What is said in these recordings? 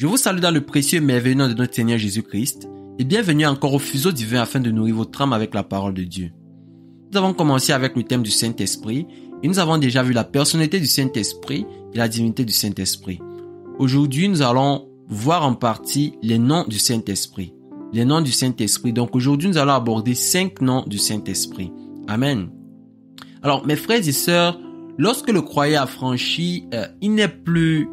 Je vous salue dans le précieux et merveilleux nom de notre Seigneur Jésus-Christ et bienvenue encore au fuseau divin afin de nourrir votre âme avec la parole de Dieu. Nous avons commencé avec le thème du Saint-Esprit et nous avons déjà vu la personnalité du Saint-Esprit et la divinité du Saint-Esprit. Aujourd'hui, nous allons voir en partie les noms du Saint-Esprit. Les noms du Saint-Esprit. Donc aujourd'hui, nous allons aborder 5 noms du Saint-Esprit. Amen. Alors, mes frères et sœurs, lorsque le croyant a franchi, il n'est plus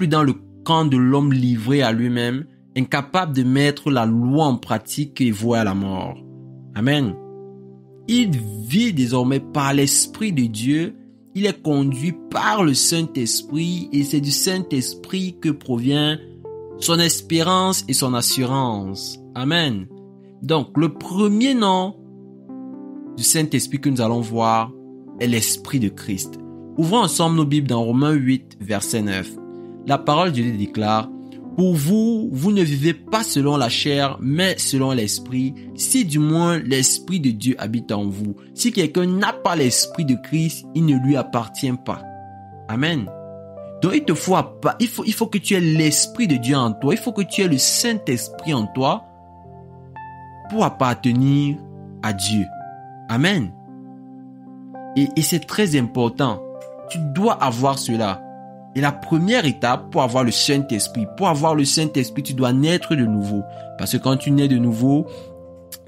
dans le camp de l'homme livré à lui-même, incapable de mettre la loi en pratique et voué à la mort. Amen. Il vit désormais par l'Esprit de Dieu. Il est conduit par le Saint-Esprit et c'est du Saint-Esprit que provient son espérance et son assurance. Amen. Donc, le premier nom du Saint-Esprit que nous allons voir est l'Esprit de Christ. Ouvrons ensemble nos Bibles dans Romains 8, verset 9. La parole de Dieu déclare: « Pour vous, vous ne vivez pas selon la chair, mais selon l'Esprit, si du moins l'Esprit de Dieu habite en vous. Si quelqu'un n'a pas l'Esprit de Christ, il ne lui appartient pas. » Amen. Donc il faut que tu aies l'Esprit de Dieu en toi, il faut que tu aies le Saint-Esprit en toi pour appartenir à Dieu. Amen. Et c'est très important. Tu dois avoir cela. Et la première étape pour avoir le Saint-Esprit, tu dois naître de nouveau. Parce que quand tu nais de nouveau,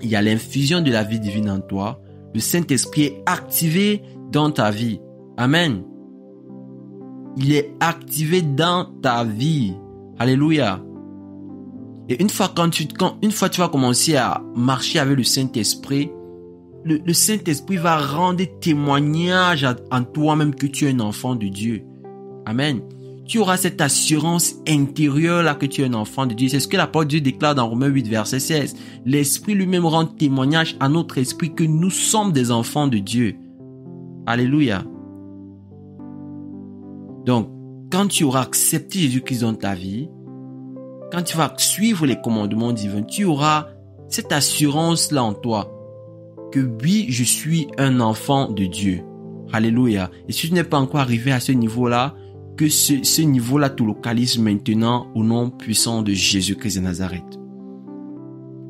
il y a l'infusion de la vie divine en toi. Le Saint-Esprit est activé dans ta vie. Amen. Il est activé dans ta vie. Alléluia. Et une fois tu vas commencer à marcher avec le Saint-Esprit, le Saint-Esprit va rendre témoignage en toi-même que tu es un enfant de Dieu. Amen. Tu auras cette assurance intérieure là que tu es un enfant de Dieu. C'est ce que la parole de Dieu déclare dans Romains 8, verset 16. L'Esprit lui-même rend témoignage à notre esprit que nous sommes des enfants de Dieu. Alléluia. Donc, quand tu auras accepté Jésus-Christ dans ta vie, quand tu vas suivre les commandements divins, tu auras cette assurance-là en toi que oui, je suis un enfant de Dieu. Alléluia. Et si tu n'es pas encore arrivé à ce niveau-là, que ce niveau-là te localise maintenant au nom puissant de Jésus-Christ de Nazareth.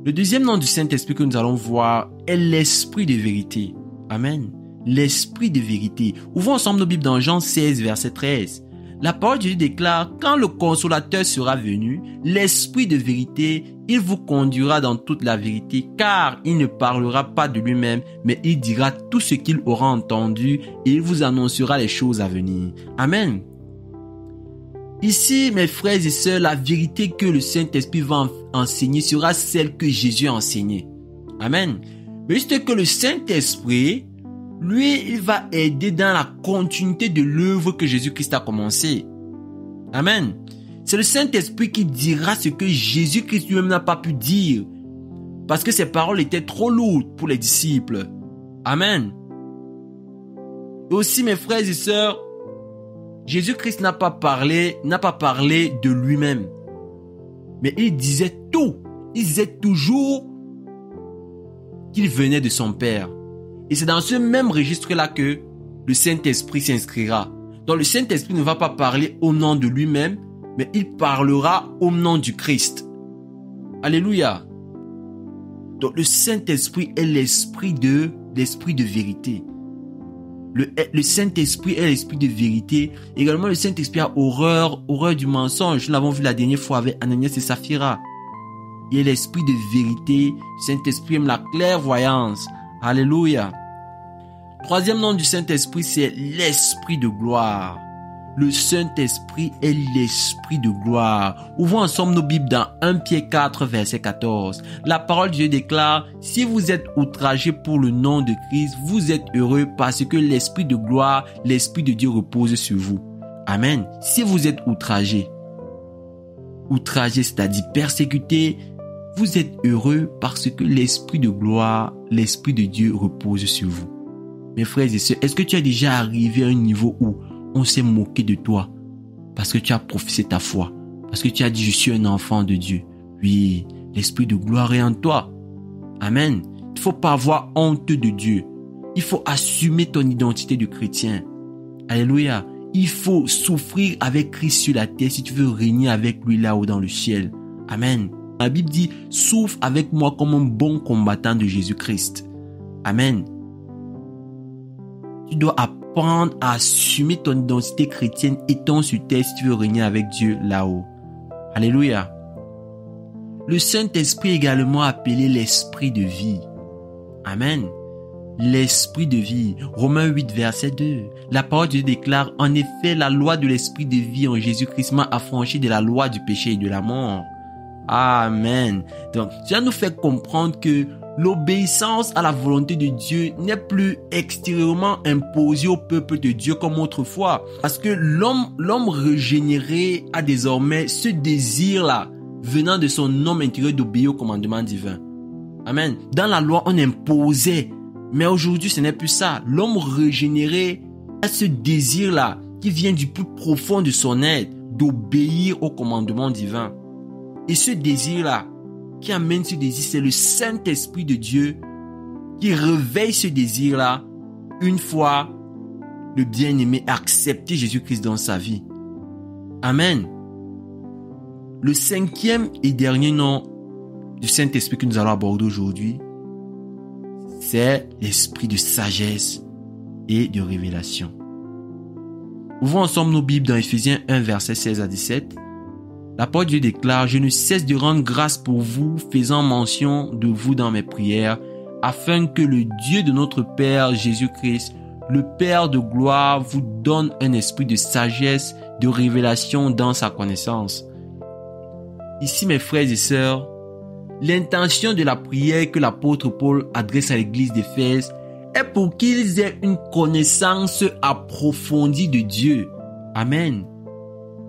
Le deuxième nom du Saint-Esprit que nous allons voir est l'Esprit de vérité. Amen. L'Esprit de vérité. Ouvrons ensemble nos Bibles dans Jean 16, verset 13. La parole de Dieu déclare: « Quand le Consolateur sera venu, l'Esprit de vérité, il vous conduira dans toute la vérité, car il ne parlera pas de lui-même, mais il dira tout ce qu'il aura entendu et il vous annoncera les choses à venir. » Amen. Ici, mes frères et sœurs, la vérité que le Saint-Esprit va enseigner sera celle que Jésus a enseignée. Amen. Mais juste que le Saint-Esprit, lui, il va aider dans la continuité de l'œuvre que Jésus-Christ a commencé. Amen. C'est le Saint-Esprit qui dira ce que Jésus-Christ lui-même n'a pas pu dire, parce que ses paroles étaient trop lourdes pour les disciples. Amen. Et aussi, mes frères et sœurs, Jésus-Christ n'a pas parlé de lui-même. Mais il disait tout. Il disait toujours qu'il venait de son Père. Et c'est dans ce même registre-là que le Saint-Esprit s'inscrira. Donc le Saint-Esprit ne va pas parler au nom de lui-même, mais il parlera au nom du Christ. Alléluia. Donc le Saint-Esprit est l'esprit de vérité. Le Saint-Esprit est l'esprit de vérité. Également, le Saint-Esprit a horreur du mensonge. Nous l'avons vu la dernière fois avec Ananias et Saphira. Il est l'esprit de vérité. Le Saint-Esprit aime la clairvoyance. Alléluia. Troisième nom du Saint-Esprit, c'est l'esprit de gloire. Le Saint-Esprit est l'esprit de gloire. Ouvrons ensemble nos Bibles dans 1 Pierre 4, verset 14. La parole de Dieu déclare: « Si vous êtes outragés pour le nom de Christ, vous êtes heureux parce que l'esprit de gloire, l'esprit de Dieu repose sur vous. » Amen. Si vous êtes outragés, c'est-à-dire persécutés, vous êtes heureux parce que l'esprit de gloire, l'esprit de Dieu repose sur vous. Mes frères et sœurs, est-ce que tu es déjà arrivé à un niveau où on s'est moqué de toi parce que tu as professé ta foi, parce que tu as dit: « Je suis un enfant de Dieu ». Oui, l'esprit de gloire est en toi. Amen. Il ne faut pas avoir honte de Dieu. Il faut assumer ton identité de chrétien. Alléluia. Il faut souffrir avec Christ sur la terre si tu veux régner avec lui là-haut dans le ciel. Amen. La Bible dit, souffre avec moi comme un bon combattant de Jésus-Christ. Amen. Tu dois apprendre à assumer ton identité chrétienne étant sur terre si tu veux régner avec Dieu là-haut. Alléluia. Le Saint-Esprit est également appelé l'Esprit de vie. Amen. L'Esprit de vie. Romains 8, verset 2. La parole de Dieu déclare, en effet, la loi de l'Esprit de vie en Jésus-Christ m'a affranchi de la loi du péché et de la mort. Amen. Donc, ça nous fait comprendre que l'obéissance à la volonté de Dieu n'est plus extérieurement imposée au peuple de Dieu comme autrefois. Parce que l'homme régénéré a désormais ce désir-là venant de son homme intérieur d'obéir au commandement divin. Amen. Dans la loi, on imposait. Mais aujourd'hui, ce n'est plus ça. L'homme régénéré a ce désir-là qui vient du plus profond de son être d'obéir au commandement divin. Et ce désir-là, qui amène ce désir, c'est le Saint-Esprit de Dieu qui réveille ce désir-là une fois le bien-aimé a accepté Jésus-Christ dans sa vie. Amen. Le cinquième et dernier nom du Saint-Esprit que nous allons aborder aujourd'hui, c'est l'esprit de sagesse et de révélation. Ouvrons ensemble nos Bibles dans Éphésiens 1, verset 16 à 17. La parole de Dieu déclare, « Je ne cesse de rendre grâce pour vous, faisant mention de vous dans mes prières, afin que le Dieu de notre Père Jésus-Christ, le Père de gloire, vous donne un esprit de sagesse, de révélation dans sa connaissance. » Ici, mes frères et sœurs, l'intention de la prière que l'apôtre Paul adresse à l'église d'Éphèse est pour qu'ils aient une connaissance approfondie de Dieu. Amen.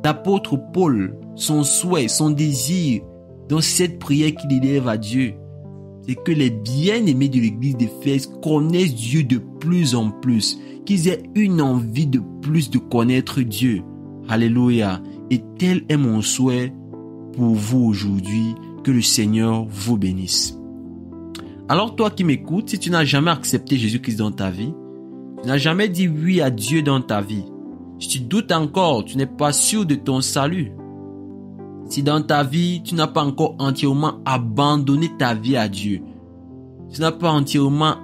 L'apôtre Paul, son souhait, son désir dans cette prière qu'il élève à Dieu, c'est que les bien-aimés de l'église d'Éphèse connaissent Dieu de plus en plus, qu'ils aient une envie de plus de connaître Dieu. Alléluia. Et tel est mon souhait pour vous aujourd'hui. Que le Seigneur vous bénisse. Alors toi qui m'écoutes, si tu n'as jamais accepté Jésus-Christ dans ta vie, tu n'as jamais dit oui à Dieu dans ta vie, si tu doutes encore, tu n'es pas sûr de ton salut, si dans ta vie, tu n'as pas encore entièrement abandonné ta vie à Dieu, tu n'as pas entièrement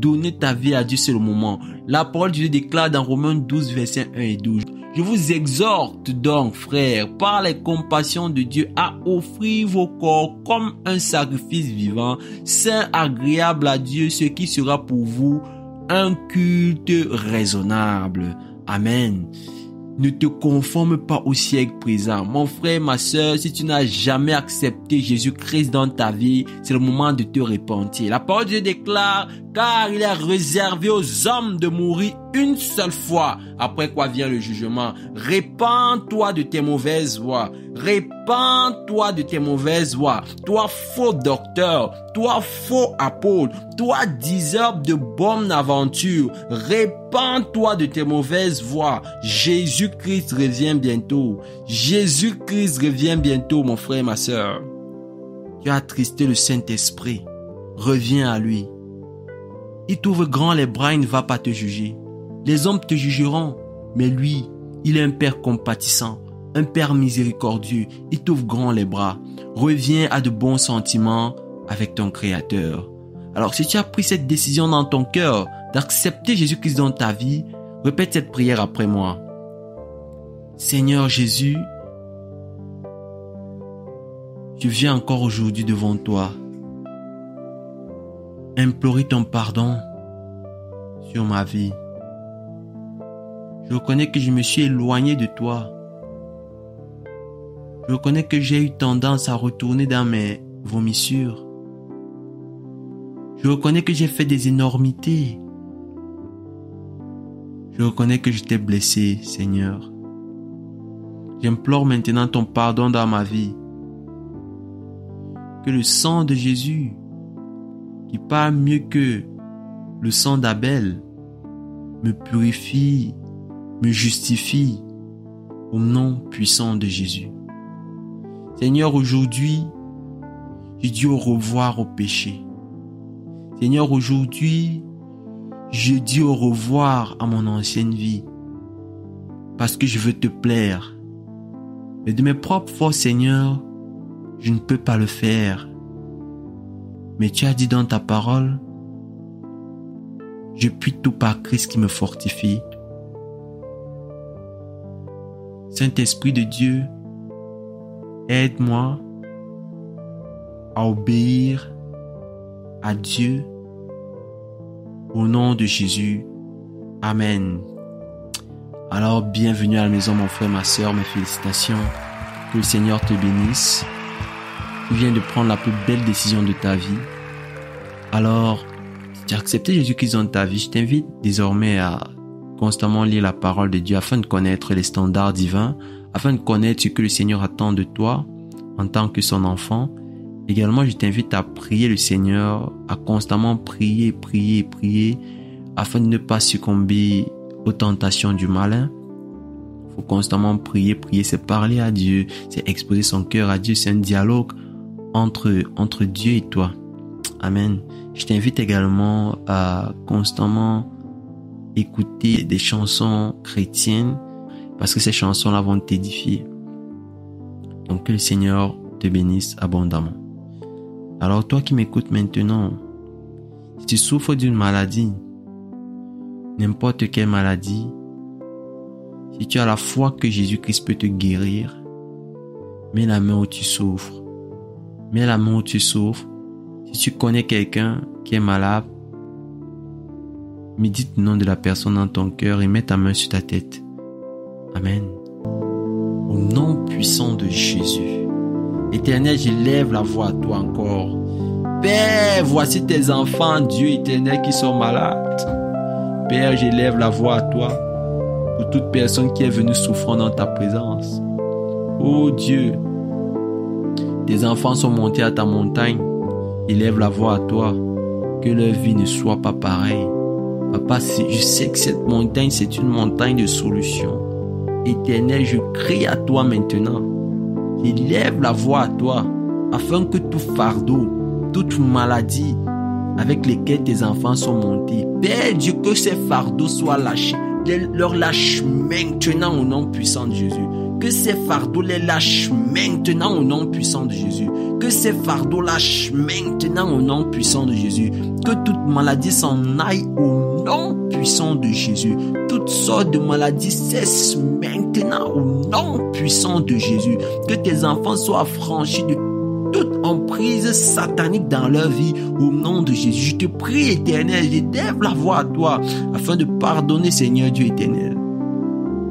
donné ta vie à Dieu, c'est le moment. La parole de Dieu déclare dans Romains 12, versets 1 et 12. Je vous exhorte donc, frères, par les compassions de Dieu, à offrir vos corps comme un sacrifice vivant, saint, agréable à Dieu, ce qui sera pour vous un culte raisonnable. Amen. Ne te conforme pas au siècle présent. Mon frère, ma sœur, si tu n'as jamais accepté Jésus-Christ dans ta vie, c'est le moment de te repentir. La parole de Dieu déclare, car il est réservé aux hommes de mourir une seule fois, après quoi vient le jugement. Répands-toi de tes mauvaises voies. Répands-toi de tes mauvaises voies. Toi, faux docteur. Toi, faux apôtre. Toi, diseur de bonne aventure. Répands-toi de tes mauvaises voies. Jésus-Christ revient bientôt. Jésus-Christ revient bientôt, mon frère et ma sœur. Tu as attristé le Saint-Esprit. Reviens à lui. Il t'ouvre grand les bras, il ne va pas te juger. Les hommes te jugeront, mais lui, il est un Père compatissant, un Père miséricordieux. Il t'ouvre grand les bras. Reviens à de bons sentiments avec ton Créateur. Alors, si tu as pris cette décision dans ton cœur d'accepter Jésus-Christ dans ta vie, répète cette prière après moi. Seigneur Jésus, je viens encore aujourd'hui devant toi, implorer ton pardon sur ma vie. Je reconnais que je me suis éloigné de toi. Je reconnais que j'ai eu tendance à retourner dans mes vomissures. Je reconnais que j'ai fait des énormités. Je reconnais que je t'ai blessé, Seigneur. J'implore maintenant ton pardon dans ma vie. Que le sang de Jésus, qui parle mieux que le sang d'Abel, me purifie, me justifie au nom puissant de Jésus. Seigneur, aujourd'hui, je dis au revoir au péché. Seigneur, aujourd'hui, je dis au revoir à mon ancienne vie. parce que je veux te plaire. Mais de mes propres forces, Seigneur, je ne peux pas le faire. Mais tu as dit dans ta parole, je puis tout par Christ qui me fortifie. Saint-Esprit de Dieu, aide-moi à obéir à Dieu au nom de Jésus. Amen. Alors, bienvenue à la maison, mon frère, ma soeur, mes félicitations. Que le Seigneur te bénisse. Tu viens de prendre la plus belle décision de ta vie. Alors, si tu as accepté Jésus-Christ dans ta vie, je t'invite désormais à constamment lire la parole de Dieu afin de connaître les standards divins, afin de connaître ce que le Seigneur attend de toi en tant que son enfant. Également, je t'invite à prier le Seigneur, à constamment prier, afin de ne pas succomber aux tentations du malin. Il faut constamment prier, c'est parler à Dieu, c'est exposer son cœur à Dieu, c'est un dialogue entre Dieu et toi. Amen. Je t'invite également à constamment écouter des chansons chrétiennes parce que ces chansons-là vont t'édifier. Donc que le Seigneur te bénisse abondamment. Alors toi qui m'écoutes maintenant, si tu souffres d'une maladie, n'importe quelle maladie, si tu as la foi que Jésus-Christ peut te guérir, mets la main où tu souffres. Mets la main où tu souffres. Si tu connais quelqu'un qui est malade, médite le nom de la personne dans ton cœur et mets ta main sur ta tête. Amen. Au nom puissant de Jésus. Éternel, j'élève la voix à toi encore. Père, voici tes enfants, Dieu éternel, qui sont malades. Père, j'élève la voix à toi pour toute personne qui est venue souffrant dans ta présence. Oh Dieu, tes enfants sont montés à ta montagne. Élève la voix à toi, que leur vie ne soit pas pareille. Papa, je sais que cette montagne, c'est une montagne de solutions. Éternel, je crie à toi maintenant. Élève la voix à toi, afin que tout fardeau, toute maladie avec lesquelles tes enfants sont montés, Père Dieu, que ces fardeaux soient lâchés. Leur lâche maintenant au nom puissant de Jésus. Que ces fardeaux les lâchent maintenant au nom puissant de Jésus. Que ces fardeaux lâchent maintenant au nom puissant de Jésus. Que toute maladie s'en aille au nom puissant de Jésus. Toutes sortes de maladies cessent maintenant au nom puissant de Jésus. Que tes enfants soient affranchis de toute emprise satanique dans leur vie au nom de Jésus. Je te prie, éternel, j'élève la voix à toi afin de pardonner, Seigneur Dieu éternel,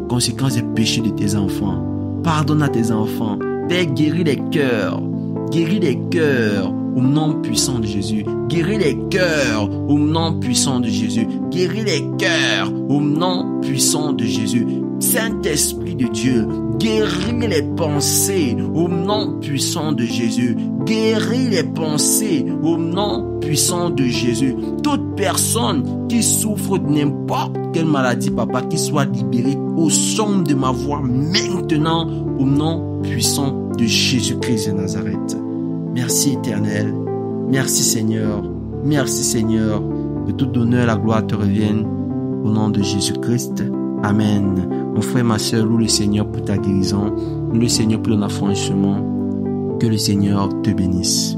conséquences des péchés de tes enfants. Pardonne à tes enfants. Père, guéris les cœurs au nom puissant de Jésus. Guéris les cœurs au nom puissant de Jésus. Guéris les cœurs au nom puissant de Jésus. Saint-Esprit de Dieu, guéris les pensées au nom puissant de Jésus. Guéris les pensées au nom puissant de Jésus. Toute personne qui souffre de n'importe quelle maladie, papa, qui soit libérée au son de ma voix maintenant au nom puissant de Jésus-Christ de Nazareth. Merci éternel. Merci Seigneur. Merci Seigneur. Que tout honneur et la gloire te reviennent au nom de Jésus-Christ. Amen. Mon frère, ma soeur, loue le Seigneur pour ta guérison. Loue le Seigneur pour ton affranchissement. Que le Seigneur te bénisse.